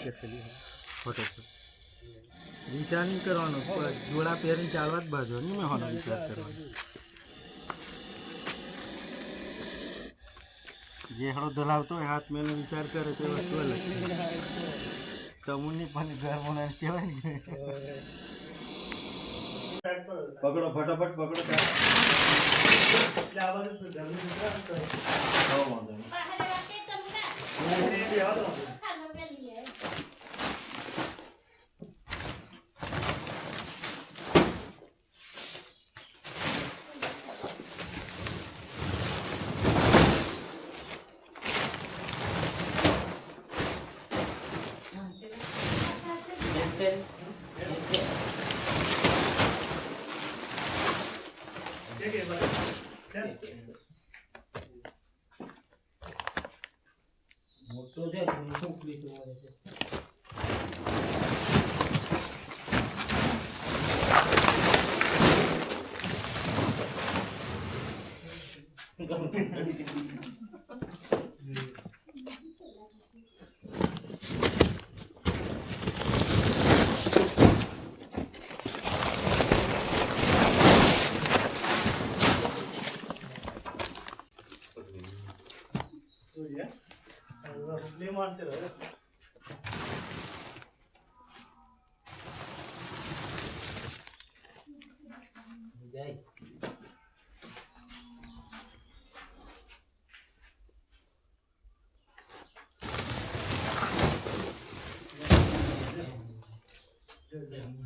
Photo વિચાર નહીં કરવાનો, જોડા પહેરીને ચાલવા જ બાજુ નહીં મેં હોનો વિચાર કરવાનો. જે હળો ધલાવતો હોય હાથ મેનો વિચાર કરે તે વસ્તુ અલગ. તમુની પણ ઘર બનાવી કહેવાય ને. પકડો ફટાફટ પકડો. મોટો છે ઉકળી તો છે.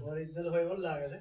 ઓરિજિનલ હોય એવું લાગે છે.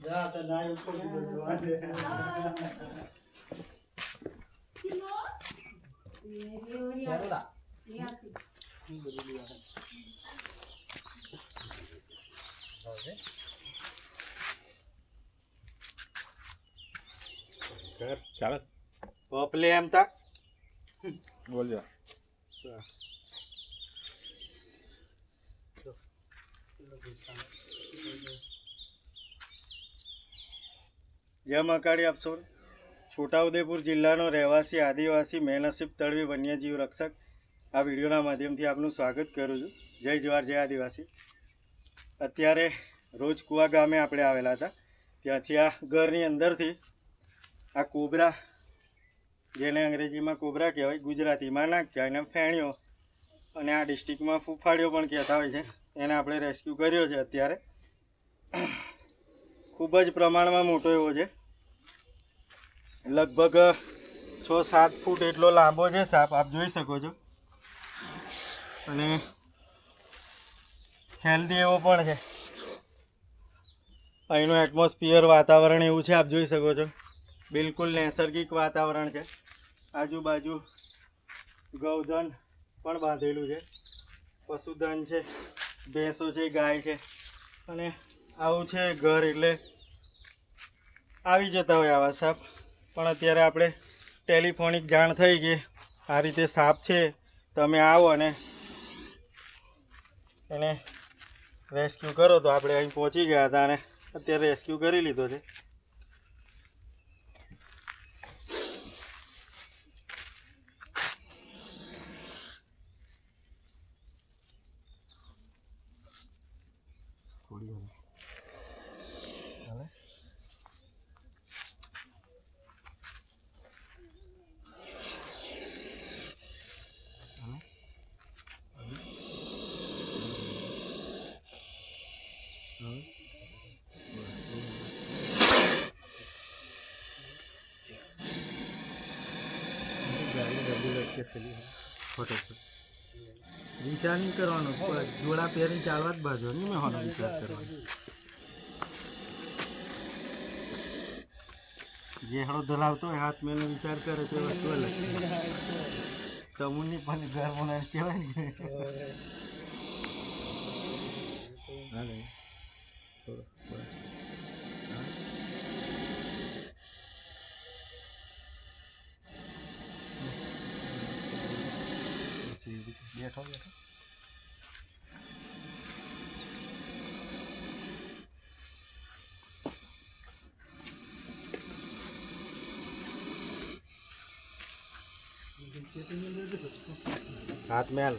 Ya, tenang un poquito de guante. ચાલો પોપલે એમ તા બોલજો. જય મહાકાળી આપશો. છોટાઉદેપુર જિલ્લાનો રહેવાસી આદિવાસી મેનસીબ તળવી વન્યજીવ રક્ષક આ વિડીયોના માધ્યમથી આપનું સ્વાગત કરું છું. જય જવાહર જય આદિવાસી. અત્યારે રોજકુવા ગામે આપણે આવેલા હતા. ત્યાંથી આ ઘરની અંદરથી આ કોબરા, જેને અંગ્રેજીમાં કોબરા કહેવાય, ગુજરાતીમાં નાગ કહેવાય, અને ફેણીઓ અને આ ડિસ્ટ્રિક્ટમાં ફૂફાડીઓ પણ કહેતા હોય છે, એને આપણે રેસ્ક્યુ કર્યો છે. અત્યારે ખૂબ જ પ્રમાણમાં મોટો એવો છે, લગભગ 6-7 ફૂટ એટલો લાંબો છે સાપ, આપ જોઈ શકો છો, અને હેલ્ધી એવો પણ છે. અહીંનું એટમોસ્ફિયર વાતાવરણ એવું છે, આપ જોઈ શકો છો, બિલકુલ નૈસર્ગિક વાતાવરણ છે. આજુબાજુ ગૌધન પણ બાંધેલું છે, પશુધન છે, ભેંસો છે, ગાય છે, અને આવું છે ઘર, એટલે આવી જતા હોય આવા સાપ. પણ અત્યારે આપણે ટેલિફોનિક જાણ થઈ કે આ રીતે સાપ છે, તમે આવો અને એને રેસ્ક્યુ કરો. તો આપણે અહીં પહોંચી ગયા હતા અને અત્યારે રેસ્ક્યુ કરી લીધો છે. કે ફટાફટ વિચાર નહીં કરવાનો જોડા પહેરીને ચાલવા જ બાજુ નહીં મેં હોનો વિચાર કરવાનો જે હળો ધરાવતો હોય હાથ મેનો વિચાર કરે તો વસ્તુ અલગ તમુની પણ ઘર બનાવી કહેવાય ને હાલે થોડો બેઠો બેઠો हाथ मैल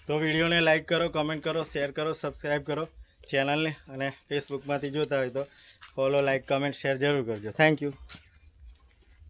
તો વિડીયોને લાઈક કરો કમેન્ટ કરો શેર કરો સબસ્ક્રાઈબ કરો ચેનલને અને ફેસબુકમાંથી જોતા હોય તો ફોલો લાઈક કમેન્ટ શેર જરૂર કરજો થેન્ક યુ